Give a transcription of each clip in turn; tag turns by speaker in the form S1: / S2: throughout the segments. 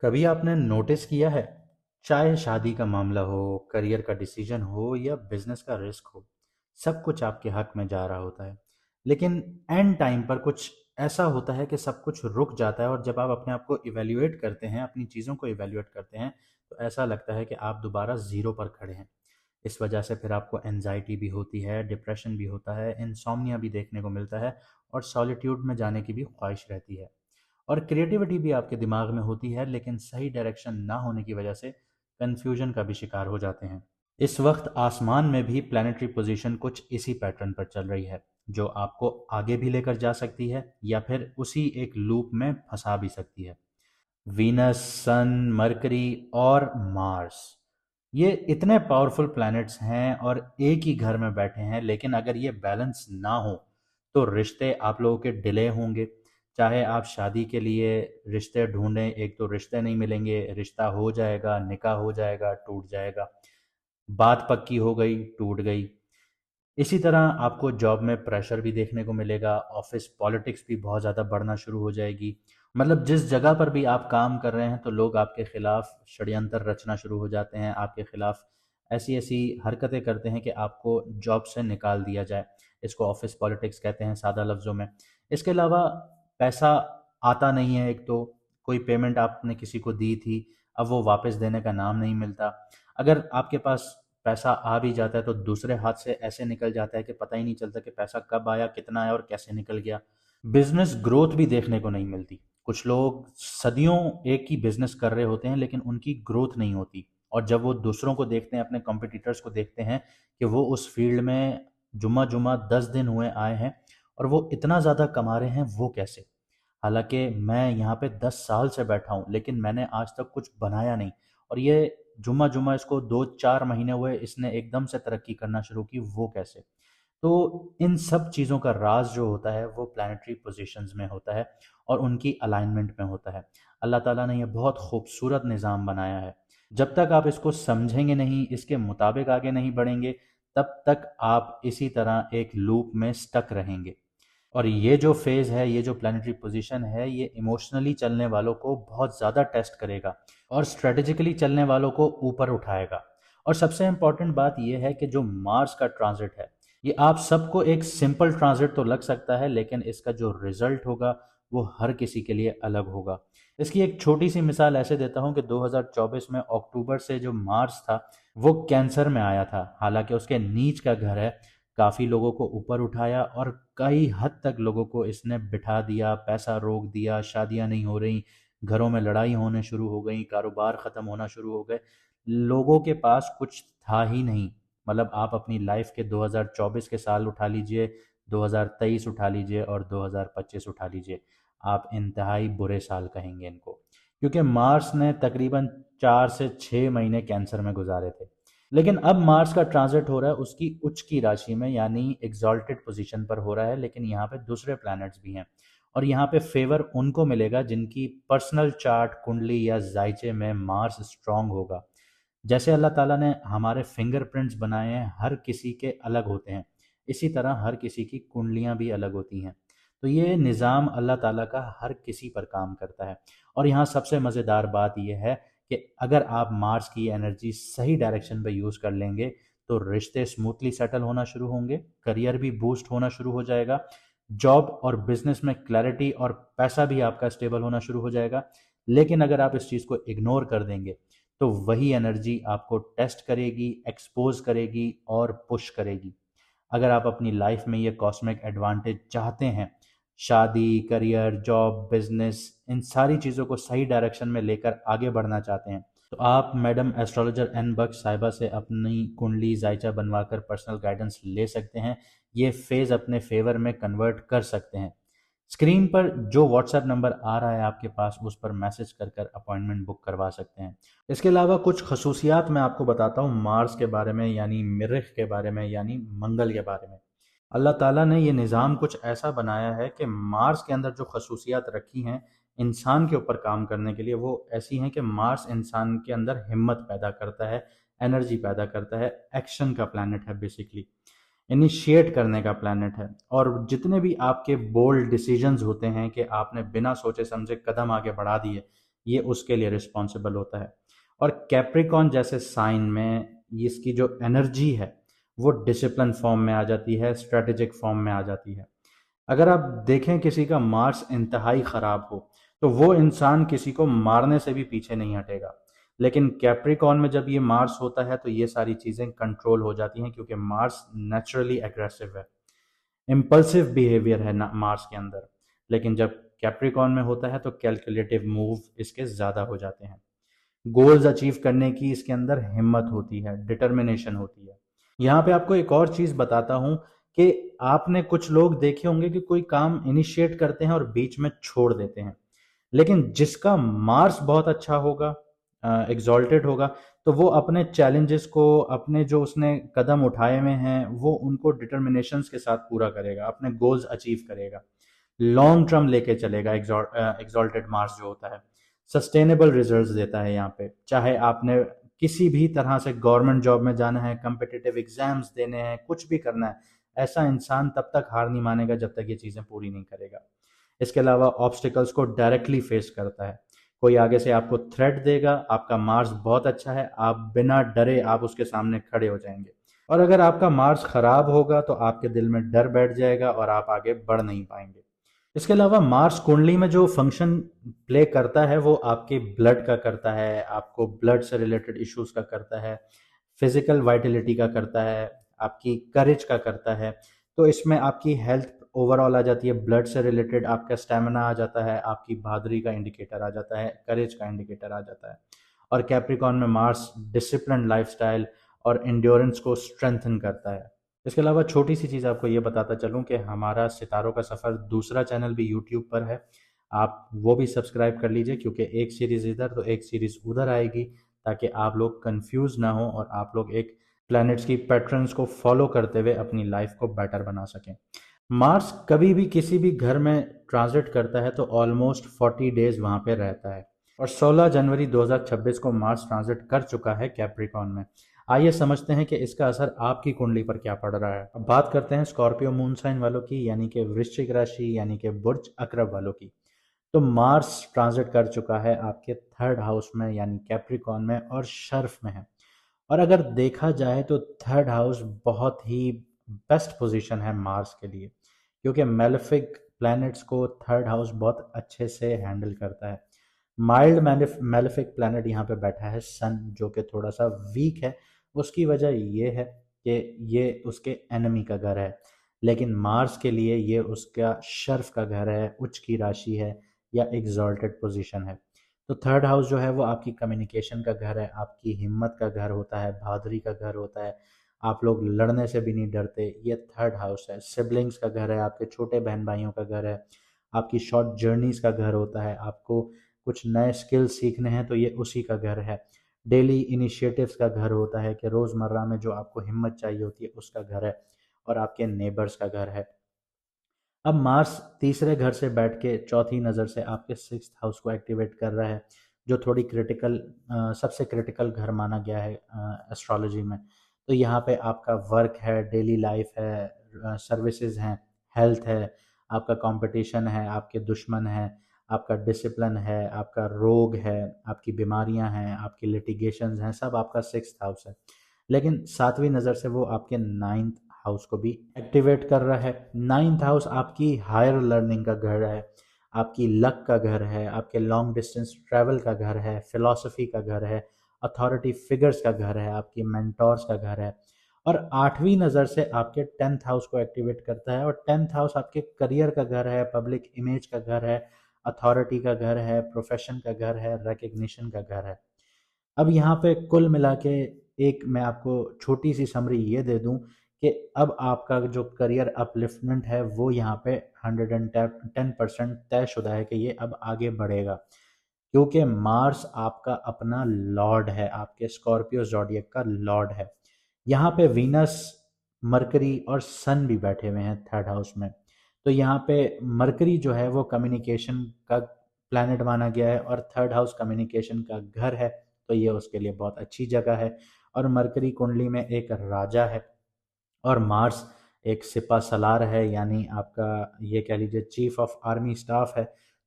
S1: कभी आपने नोटिस किया है, चाहे शादी का मामला हो, करियर का डिसीजन हो या बिजनेस का रिस्क हो, सब कुछ आपके हक में जा रहा होता है। लेकिन एंड टाइम पर कुछ ऐसा होता है कि सब कुछ रुक जाता है और जब आप अपने आप को इवैल्यूएट करते हैं, अपनी चीज़ों को इवैल्यूएट करते हैं, तो ऐसा लगता है कि आप दोबारा ज़ीरो पर खड़े हैं। इस वजह से फिर आपको एंजाइटी भी होती है, डिप्रेशन भी होता है, इंसोम्निया भी देखने को मिलता है और सॉलिट्यूड में जाने की भी ख्वाहिश रहती है। और क्रिएटिविटी भी आपके दिमाग में होती है, लेकिन सही डायरेक्शन ना होने की वजह से कन्फ्यूजन का भी शिकार हो जाते हैं। इस वक्त आसमान में भी प्लैनेटरी पोजीशन कुछ इसी पैटर्न पर चल रही है, जो आपको आगे भी लेकर जा सकती है या फिर उसी एक लूप में फंसा भी सकती है। वीनस, सन, मरकरी और मार्स, ये इतने पावरफुल प्लैनेट्स हैं और एक ही घर में बैठे हैं, लेकिन अगर ये बैलेंस ना हो तो रिश्ते आप लोगों के डिले होंगे। चाहे आप शादी के लिए रिश्ते ढूंढें, एक तो रिश्ते नहीं मिलेंगे, रिश्ता हो जाएगा, निकाह हो जाएगा, टूट जाएगा, बात पक्की हो गई, टूट गई। इसी तरह आपको जॉब में प्रेशर भी देखने को मिलेगा, ऑफिस पॉलिटिक्स भी बहुत ज़्यादा बढ़ना शुरू हो जाएगी। मतलब जिस जगह पर भी आप काम कर रहे हैं तो लोग आपके खिलाफ षड्यंत्र रचना शुरू हो जाते हैं, आपके खिलाफ ऐसी ऐसी हरकतें करते हैं कि आपको जॉब से निकाल दिया जाए। इसको ऑफिस पॉलिटिक्स कहते हैं सादा लफ्ज़ों में। इसके अलावा पैसा आता नहीं है, एक तो कोई पेमेंट आपने किसी को दी थी, अब वो वापस देने का नाम नहीं मिलता। अगर आपके पास पैसा आ भी जाता है तो दूसरे हाथ से ऐसे निकल जाता है कि पता ही नहीं चलता कि पैसा कब आया, कितना आया और कैसे निकल गया। बिजनेस ग्रोथ भी देखने को नहीं मिलती। कुछ लोग सदियों एक ही बिजनेस कर रहे होते हैं लेकिन उनकी ग्रोथ नहीं होती, और जब वो दूसरों को देखते हैं, अपने कॉम्पिटिटर्स को देखते हैं कि वो उस फील्ड में जुम्मा जुम्मा 10 दिन हुए आए हैं और वो इतना ज़्यादा कमा रहे हैं, वो कैसे? हालांकि मैं यहाँ पे 10 साल से बैठा हूँ लेकिन मैंने आज तक कुछ बनाया नहीं, और ये जुम्मा जुम्मा इसको 2-4 महीने हुए, इसने एकदम से तरक्की करना शुरू की, वो कैसे? तो इन सब चीज़ों का राज जो होता है वो प्लानिटरी पोजीशंस में होता है और उनकी अलाइनमेंट में होता है। अल्लाह ताला ने ये बहुत खूबसूरत निज़ाम बनाया है। जब तक आप इसको समझेंगे नहीं, इसके मुताबिक आगे नहीं बढ़ेंगे, तब तक आप इसी तरह एक लूप में स्टक रहेंगे। और ये जो फेज़ है, ये जो प्लानिटरी पोजीशन है, ये इमोशनली चलने वालों को बहुत ज़्यादा टेस्ट करेगा और स्ट्रेटेजिकली चलने वालों को ऊपर उठाएगा। और सबसे इम्पॉर्टेंट बात यह है कि जो मार्स का ट्रांजिट है, ये आप सबको एक सिंपल ट्रांजिट तो लग सकता है, लेकिन इसका जो रिजल्ट होगा वो हर किसी के लिए अलग होगा। इसकी एक छोटी सी मिसाल ऐसे देता हूँ कि 2024 में अक्टूबर से जो मार्स था वो कैंसर में आया था। हालांकि उसके नीच का घर है, काफ़ी लोगों को ऊपर उठाया और कई हद तक लोगों को इसने बिठा दिया, पैसा रोक दिया, शादियां नहीं हो रही, घरों में लड़ाई होने शुरू हो गई, कारोबार ख़त्म होना शुरू हो गए। लोगों के पास कुछ था ही नहीं। मतलब आप अपनी लाइफ के 2024 के साल उठा लीजिए, 2023 उठा लीजिए और 2025 उठा लीजिए, आप इंतहाई बुरे साल कहेंगे इनको, क्योंकि मार्स ने तकरीबन 4 से 6 महीने कैंसर में गुजारे थे। लेकिन अब मार्स का ट्रांजिट हो रहा है उसकी उच्च की राशि में, यानी एग्जॉल्टेड पोजीशन पर हो रहा है, लेकिन यहाँ पे दूसरे प्लैनेट्स भी हैं और यहाँ पे फेवर उनको मिलेगा जिनकी पर्सनल चार्ट कुंडली या जायचे में मार्स स्ट्रांग होगा। जैसे अल्लाह ताला ने हमारे फिंगरप्रिंट्स बनाए हैं, हर किसी के अलग होते हैं, इसी तरह हर किसी की कुंडलियां भी अलग होती हैं। तो ये निज़ाम अल्लाह ताला का हर किसी पर काम करता है। और यहाँ सबसे मज़ेदार बात यह है कि अगर आप मार्स की एनर्जी सही डायरेक्शन में यूज़ कर लेंगे तो रिश्ते स्मूथली सेटल होना शुरू होंगे, करियर भी बूस्ट होना शुरू हो जाएगा, जॉब और बिजनेस में क्लैरिटी और पैसा भी आपका स्टेबल होना शुरू हो जाएगा। लेकिन अगर आप इस चीज़ को इग्नोर कर देंगे तो वही एनर्जी आपको टेस्ट करेगी, एक्सपोज करेगी और पुश करेगी। अगर आप अपनी लाइफ में ये कॉस्मिक एडवांटेज चाहते हैं, शादी, करियर, जॉब, बिजनेस, इन सारी चीज़ों को सही डायरेक्शन में लेकर आगे बढ़ना चाहते हैं, तो आप मैडम एस्ट्रोलॉजर एन बख्श साहिबा से अपनी कुंडली जायचा बनवाकर पर्सनल गाइडेंस ले सकते हैं। ये फेज़ अपने फेवर में कन्वर्ट कर सकते हैं। स्क्रीन पर जो व्हाट्सएप नंबर आ रहा है आपके पास, उस पर मैसेज कर कर अपॉइंटमेंट बुक करवा सकते हैं। इसके अलावा कुछ खसूसियात मैं आपको बताता हूँ मार्स के बारे में, यानी मरीख के बारे में, यानी मंगल के बारे में। अल्लाह ताला ने ये निज़ाम कुछ ऐसा बनाया है कि मार्स के अंदर जो खसूसियात रखी हैं इंसान के ऊपर काम करने के लिए, वो ऐसी हैं कि मार्स इंसान के अंदर हिम्मत पैदा करता है, एनर्जी पैदा करता है, एक्शन का प्लैनेट है बेसिकली, इनिशिएट करने का प्लैनेट है। और जितने भी आपके बोल्ड डिसीजंस होते हैं कि आपने बिना सोचे समझे कदम आगे बढ़ा दिए, ये उसके लिए रिस्पॉन्सिबल होता है। और कैप्रिकॉन जैसे साइन में इसकी जो एनर्जी है वो डिसिप्लिन फॉर्म में आ जाती है, स्ट्रेटेजिक फॉर्म में आ जाती है। अगर आप देखें किसी का मार्स इंतहाई ख़राब हो तो वो इंसान किसी को मारने से भी पीछे नहीं हटेगा। लेकिन कैप्रिकॉन में जब ये मार्स होता है तो ये सारी चीज़ें कंट्रोल हो जाती हैं, क्योंकि मार्स नेचुरली एग्रेसिव है, इम्पल्सिव बिहेवियर है ना मार्स के अंदर। लेकिन जब कैप्रिकॉन में होता है तो कैलकुलेटिव मूव इसके ज़्यादा हो जाते हैं। गोल्स अचीव करने की इसके अंदर हिम्मत होती है, डिटर्मिनेशन होती है। यहाँ पे आपको एक और चीज़ बताता हूँ कि आपने कुछ लोग देखे होंगे कि कोई काम इनिशिएट करते हैं और बीच में छोड़ देते हैं। लेकिन जिसका मार्स बहुत अच्छा होगा, एग्जॉल्टेड होगा, तो वो अपने चैलेंजेस को, अपने जो उसने कदम उठाए हुए हैं वो उनको डिटर्मिनेशंस के साथ पूरा करेगा, अपने गोल्स अचीव करेगा, लॉन्ग टर्म लेके चलेगा। एग्जॉल्टेड मार्स जो होता है सस्टेनेबल रिजल्ट्स देता है। यहाँ पे चाहे आपने किसी भी तरह से गवर्नमेंट जॉब में जाना है, कम्पिटिटिव एग्जाम्स देने हैं, कुछ भी करना है, ऐसा इंसान तब तक हार नहीं मानेगा जब तक ये चीज़ें पूरी नहीं करेगा। इसके अलावा ऑब्स्टिकल्स को डायरेक्टली फेस करता है। कोई आगे से आपको थ्रेट देगा, आपका मार्स बहुत अच्छा है, आप बिना डरे आप उसके सामने खड़े हो जाएंगे। और अगर आपका मार्स खराब होगा तो आपके दिल में डर बैठ जाएगा और आप आगे बढ़ नहीं पाएंगे। इसके अलावा मार्स कुंडली में जो फंक्शन प्ले करता है वो आपके ब्लड का करता है, आपको ब्लड से रिलेटेड इश्यूज का करता है, फिजिकल वाइटलिटी का करता है, आपकी करेज का करता है। तो इसमें आपकी हेल्थ ओवरऑल आ जाती है, ब्लड से रिलेटेड आपका स्टेमिना आ जाता है, आपकी बहादुरी का इंडिकेटर आ जाता है, करेज का इंडिकेटर आ जाता है। और कैप्रिकॉन में मार्स डिसिप्लिन लाइफस्टाइल और इंड्योरेंस को स्ट्रेंथन करता है। इसके अलावा छोटी सी चीज़ आपको ये बताता चलूँ कि हमारा सितारों का सफ़र दूसरा चैनल भी यूट्यूब पर है, आप वो भी सब्सक्राइब कर लीजिए, क्योंकि एक सीरीज़ इधर तो एक सीरीज़ उधर आएगी, ताकि आप लोग कंफ्यूज ना हो और आप लोग एक प्लैनेट्स की पैटर्न्स को फॉलो करते हुए अपनी लाइफ को बेटर बना सकें। मार्स कभी भी किसी भी घर में ट्रांजिट करता है तो ऑलमोस्ट 40 डेज वहाँ पे रहता है, और 16 जनवरी 2026 को मार्स ट्रांजिट कर चुका है कैप्रिकॉन में। आइए समझते हैं कि इसका असर आपकी कुंडली पर क्या पड़ रहा है। अब बात करते हैं स्कॉर्पियो मून साइन वालों की, यानी कि वृश्चिक राशि, यानी कि बुर्ज अक्रब वालों की। तो मार्स ट्रांजिट कर चुका है आपके थर्ड हाउस में, यानी कैप्रिकॉन में, और शर्फ में है। और अगर देखा जाए तो थर्ड हाउस बहुत ही बेस्ट पोजीशन है मार्स के लिए, क्योंकि मेलेफिक प्लैनेट्स को थर्ड हाउस बहुत अच्छे से हैंडल करता है। माइल्ड मेलेफिक प्लैनेट यहाँ पे बैठा है सन, जो कि थोड़ा सा वीक है। उसकी वजह ये है कि ये उसके एनिमी का घर है, लेकिन मार्स के लिए ये उसका शर्फ का घर है, उच्च की राशि है या एग्जॉल्टेड पोजीशन है। तो थर्ड हाउस जो है वो आपकी कम्युनिकेशन का घर है, आपकी हिम्मत का घर होता है, बहादुरी का घर होता है, आप लोग लड़ने से भी नहीं डरते, ये थर्ड हाउस है। सिबलिंग्स का घर है, आपके छोटे बहन भाइयों का घर है, आपकी शॉर्ट जर्नीज का घर होता है, आपको कुछ नए स्किल्स सीखने हैं तो ये उसी का घर है। डेली इनिशिएटिव्स का घर होता है कि रोज़मर्रा में जो आपको हिम्मत चाहिए होती है उसका घर है, और आपके नेबर्स का घर है। अब मार्स तीसरे घर से बैठ के चौथी नज़र से आपके सिक्स्थ हाउस को एक्टिवेट कर रहा है, जो थोड़ी क्रिटिकल, सबसे क्रिटिकल घर माना गया है एस्ट्रोलॉजी में। तो यहाँ पे आपका वर्क है, डेली लाइफ है, सर्विसेज हैं, हेल्थ है, आपका कंपटीशन है, आपके दुश्मन हैं, आपका डिसिप्लिन है, आपका रोग है, आपकी बीमारियां हैं, आपकी लिटिगेशंस हैं, सब आपका सिक्स्थ हाउस है। लेकिन सातवीं नज़र से वो आपके नाइन्थ हाउस को भी एक्टिवेट कर रहा है। नाइन्थ हाउस आपकी हायर लर्निंग का घर है, आपकी लक का घर है, आपके लॉन्ग डिस्टेंस ट्रैवल का घर है, फिलॉसफी का घर है, अथॉरिटी फिगर्स का घर है, आपकी मेंटोर्स का घर है। और आठवीं नज़र से आपके टेंथ हाउस को एक्टिवेट करता है, और टेंथ हाउस आपके करियर का घर है, पब्लिक इमेज का घर है, अथॉरिटी का घर है, प्रोफेशन का घर है, रिकग्निशन का घर है। अब यहाँ पे कुल मिला के एक मैं आपको छोटी सी समरी ये दे दूं कि अब आपका जो करियर अपलिफ्टमेंट है वो यहाँ पे 110% तयशुदा है कि ये अब आगे बढ़ेगा, क्योंकि मार्स आपका अपना लॉर्ड है, आपके स्कॉर्पियो ज़ोडिएक का लॉर्ड है। यहाँ पे वीनस, मरकरी और सन भी बैठे हुए हैं थर्ड हाउस में। तो यहाँ पे मरकरी जो है वो कम्युनिकेशन का प्लैनेट माना गया है, और थर्ड हाउस कम्युनिकेशन का घर है, तो ये उसके लिए बहुत अच्छी जगह है। और मरकरी कुंडली में एक राजा है, और मार्स एक सिपा सलार है, यानी आपका ये कह लीजिए चीफ ऑफ आर्मी स्टाफ है।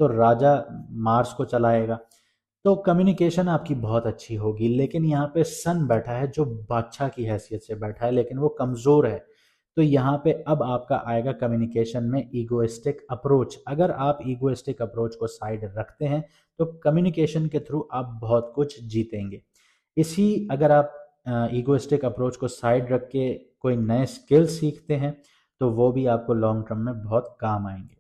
S1: तो राजा मार्स को चलाएगा। तो कम्युनिकेशन आपकी बहुत अच्छी होगी, लेकिन यहाँ पे सन बैठा है जो बादशाह की हैसियत से बैठा है, लेकिन वो कमज़ोर है। तो यहाँ पे अब आपका आएगा कम्युनिकेशन में ईगोइस्टिक अप्रोच। अगर आप ईगोइस्टिक अप्रोच को साइड रखते हैं तो कम्युनिकेशन के थ्रू आप बहुत कुछ जीतेंगे। इसी अगर आप ईगोइस्टिक अप्रोच को साइड रख के कोई नए स्किल सीखते हैं तो वो भी आपको लॉन्ग टर्म में बहुत काम आएंगे।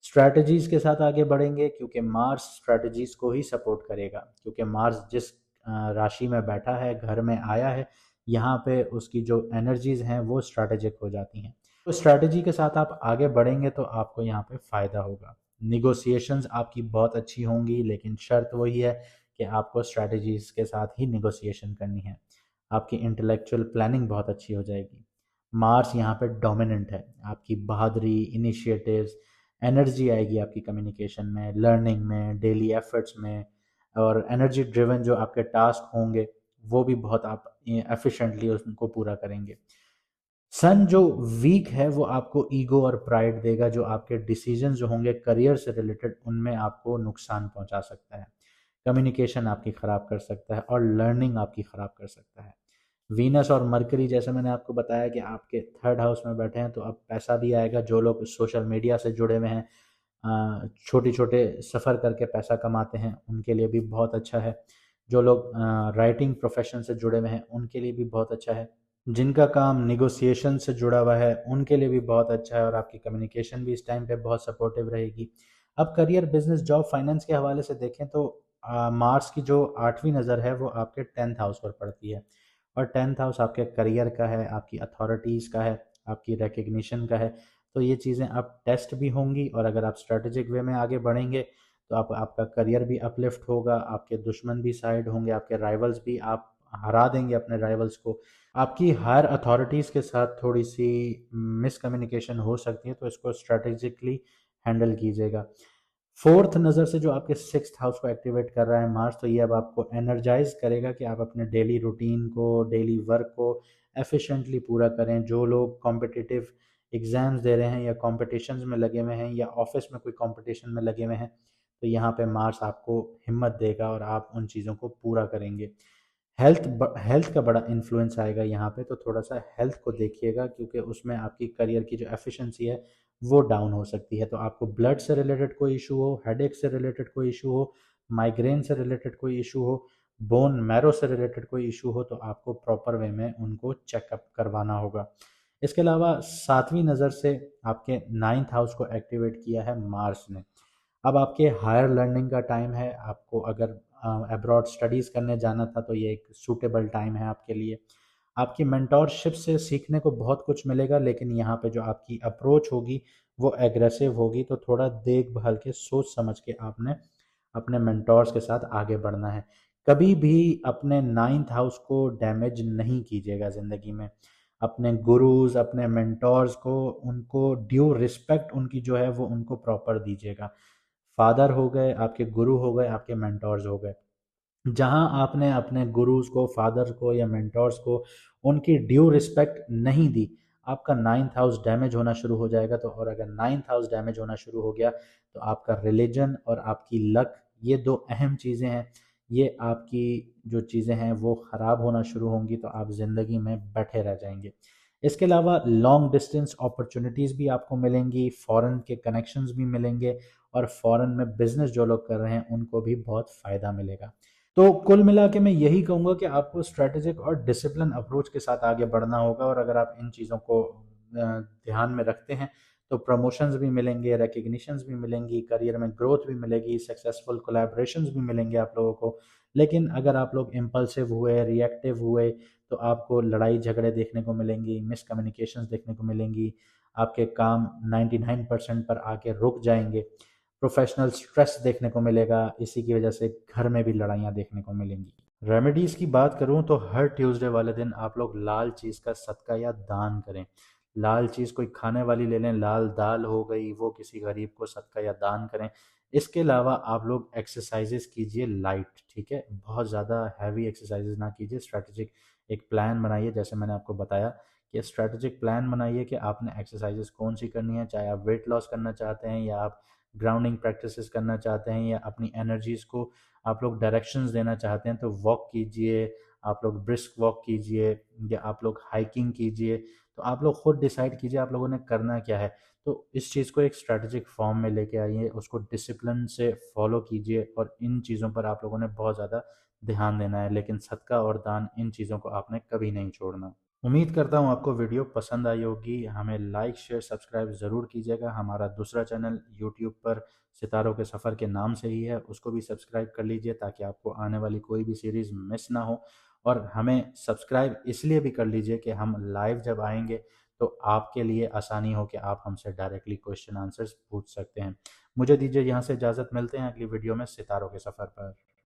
S1: स्ट्रैटेजीज के साथ आगे बढ़ेंगे क्योंकि मार्स स्ट्रैटेजीज को ही सपोर्ट करेगा, क्योंकि मार्स जिस राशि में बैठा है, घर में आया है, यहाँ पे उसकी जो एनर्जीज हैं वो स्ट्रैटेजिक हो जाती हैं। तो स्ट्रैटेजी के साथ आप आगे बढ़ेंगे तो आपको यहाँ पे फायदा होगा। निगोसिएशंस आपकी बहुत अच्छी होंगी, लेकिन शर्त वही है कि आपको स्ट्रैटेजीज के साथ ही निगोसिएशन करनी है। आपकी इंटेलेक्चुअल प्लानिंग बहुत अच्छी हो जाएगी। मार्स यहाँ पे डोमिनेंट है। आपकी बहादुरी, इनिशिएटिव्स, एनर्जी आएगी आपकी कम्युनिकेशन में, लर्निंग में, डेली एफर्ट्स में, और एनर्जी ड्रिवन जो आपके टास्क होंगे वो भी बहुत आप एफिशिएंटली उनको पूरा करेंगे। सन जो वीक है वो आपको ईगो और प्राइड देगा, जो आपके डिसीजन जो होंगे करियर से रिलेटेड उनमें आपको नुकसान पहुंचा सकता है। कम्युनिकेशन आपकी ख़राब कर सकता है और लर्निंग आपकी ख़राब कर सकता है। वीनस और मरकरी जैसे मैंने आपको बताया कि आपके थर्ड हाउस में बैठे हैं, तो अब पैसा भी आएगा। जो लोग सोशल मीडिया से जुड़े हुए हैं, छोटे छोटे सफ़र करके पैसा कमाते हैं, उनके लिए भी बहुत अच्छा है। जो लोग राइटिंग प्रोफेशन से जुड़े हुए हैं उनके लिए भी बहुत अच्छा है। जिनका काम निगोसिएशन से जुड़ा हुआ है उनके लिए भी बहुत अच्छा है, और आपकी कम्युनिकेशन भी इस टाइम पे बहुत सपोर्टिव रहेगी। अब करियर, बिजनेस, जॉब, फाइनेंस के हवाले से देखें तो मार्स की जो 8वीं नज़र है वो आपके 10th हाउस पर पड़ती है, और 10th हाउस आपके करियर का है, आपकी अथॉरिटीज़ का है, आपकी रिकग्निशन का है। तो ये चीज़ें अब टेस्ट भी होंगी, और अगर आप स्ट्रेटेजिक वे में आगे बढ़ेंगे तो आपका करियर भी अपलिफ्ट होगा, आपके दुश्मन भी साइड होंगे, आपके राइवल्स भी आप हरा देंगे अपने राइवल्स को। आपकी हायर अथॉरिटीज़ के साथ थोड़ी सी मिसकम्युनिकेशन हो सकती है, तो इसको स्ट्रेटेजिकली हैंडल कीजिएगा। फोर्थ नज़र से जो आपके सिक्स्थ हाउस को एक्टिवेट कर रहा है मार्स, तो ये अब आपको एनर्जाइज करेगा कि आप अपने डेली रूटीन को, डेली वर्क को एफिशिएंटली पूरा करें। जो लोग कॉम्पिटिटिव एग्ज़ाम्स दे रहे हैं या कॉम्पिटिशन्स में लगे हुए हैं या ऑफिस में कोई कॉम्पिटिशन में लगे हुए हैं, तो यहाँ पे मार्स आपको हिम्मत देगा और आप उन चीज़ों को पूरा करेंगे। हेल्थ का बड़ा इन्फ्लुएंस आएगा यहाँ पे, तो थोड़ा सा हेल्थ को देखिएगा, क्योंकि उसमें आपकी करियर की जो एफिशिएंसी है वो डाउन हो सकती है। तो आपको ब्लड से रिलेटेड कोई इशू हो, हेडेक से रिलेटेड कोई इशू हो, माइग्रेन से रिलेटेड कोई इशू हो, बोन मैरो से रिलेटेड कोई इशू हो, तो आपको प्रॉपर वे में उनको चेकअप करवाना होगा। इसके अलावा 7वीं नज़र से आपके 9th हाउस को एक्टिवेट किया है मार्स ने। अब आपके हायर लर्निंग का टाइम है। आपको अगर अब्रॉड स्टडीज़ करने जाना था तो ये एक सूटेबल टाइम है आपके लिए। आपकी मेंटोरशिप से सीखने को बहुत कुछ मिलेगा, लेकिन यहाँ पे जो आपकी अप्रोच होगी वो एग्रेसिव होगी, तो थोड़ा देख भाल के, सोच समझ के आपने अपने मेंटोर्स के साथ आगे बढ़ना है। कभी भी अपने 9th हाउस को डैमेज नहीं कीजिएगा ज़िंदगी में। अपने गुरुज, अपने मेंटोर्स को, उनको ड्यू रिस्पेक्ट उनकी जो है वो उनको प्रॉपर दीजिएगा। फादर हो गए, आपके गुरु हो गए, आपके मेंटोर्स हो गए। जहाँ आपने अपने गुरुज को, फादर को या मेंटोर्स को उनकी ड्यू रिस्पेक्ट नहीं दी, आपका 9th हाउस डैमेज होना शुरू हो जाएगा। तो और अगर 9th हाउस डैमेज होना शुरू हो गया तो आपका रिलीजन और आपकी लक, ये दो अहम चीज़ें हैं, ये आपकी जो चीज़ें हैं वो ख़राब होना शुरू होंगी, तो आप ज़िंदगी में बैठे रह जाएंगे। इसके अलावा लॉन्ग डिस्टेंस अपॉर्चुनिटीज़ भी आपको मिलेंगी, फ़ॉरेन के कनेक्शंस भी मिलेंगे, और फ़ॉरेन में बिजनेस जो लोग कर रहे हैं उनको भी बहुत फ़ायदा मिलेगा। तो कुल मिला के मैं यही कहूँगा कि आपको स्ट्रैटेजिक और डिसिप्लिन अप्रोच के साथ आगे बढ़ना होगा, और अगर आप इन चीज़ों को ध्यान में रखते हैं तो प्रमोशंस भी मिलेंगे, रिकग्निशंस भी मिलेंगी, करियर में ग्रोथ भी मिलेगी, सक्सेसफुल कोलैबोरेशंस भी मिलेंगे आप लोगों को। लेकिन अगर आप लोग इम्पल्सिव हुए, रिएक्टिव हुए, तो आपको लड़ाई झगड़े देखने को मिलेंगी, मिसकम्युनिकेशंस देखने को मिलेंगी, आपके काम 99% पर आके रुक जाएंगे, प्रोफेशनल स्ट्रेस देखने को मिलेगा, इसी की वजह से घर में भी लड़ाइयाँ देखने को मिलेंगी। रेमेडीज़ की बात करूँ तो हर ट्यूसडे वाले दिन आप लोग लाल चीज़ का सदका या दान करें। लाल चीज़ कोई खाने वाली ले लें, लाल दाल हो गई, वो किसी गरीब को सदका या दान करें। इसके अलावा आप लोग एक्सरसाइजेस कीजिए लाइट, ठीक है? बहुत ज़्यादा हैवी एक्सरसाइजेस ना कीजिए। स्ट्रैटेजिक एक प्लान बनाइए, जैसे मैंने आपको बताया कि स्ट्रैटेजिक प्लान बनाइए कि आपने एक्सरसाइजेस कौन सी करनी है, चाहे आप वेट लॉस करना चाहते हैं या आप ग्राउंडिंग प्रैक्टिसेस करना चाहते हैं या अपनी एनर्जीज़ को आप लोग डायरेक्शंस देना चाहते हैं तो वॉक कीजिए, आप लोग ब्रिस्क वॉक कीजिए, या आप लोग हाइकिंग कीजिए। तो आप लोग खुद डिसाइड कीजिए आप लोगों ने करना क्या है। तो इस चीज़ को एक स्ट्रैटेजिक फॉर्म में लेके आइए, उसको डिसिप्लिन से फॉलो कीजिए, और इन चीज़ों पर आप लोगों ने बहुत ज़्यादा ध्यान देना है, लेकिन सदका और दान इन चीज़ों को आपने कभी नहीं छोड़ना। उम्मीद करता हूँ आपको वीडियो पसंद आई होगी। हमें लाइक शेयर सब्सक्राइब ज़रूर कीजिएगा। हमारा दूसरा चैनल यूट्यूब पर सितारों के सफ़र के नाम से ही है, उसको भी सब्सक्राइब कर लीजिए ताकि आपको आने वाली कोई भी सीरीज़ मिस ना हो। और हमें सब्सक्राइब इसलिए भी कर लीजिए कि हम लाइव जब आएंगे तो आपके लिए आसानी हो कि आप हमसे डायरेक्टली क्वेश्चन आंसर्स पूछ सकते हैं। मुझे दीजिए यहाँ से इजाज़त, मिलते हैं अगली वीडियो में सितारों के सफ़र पर।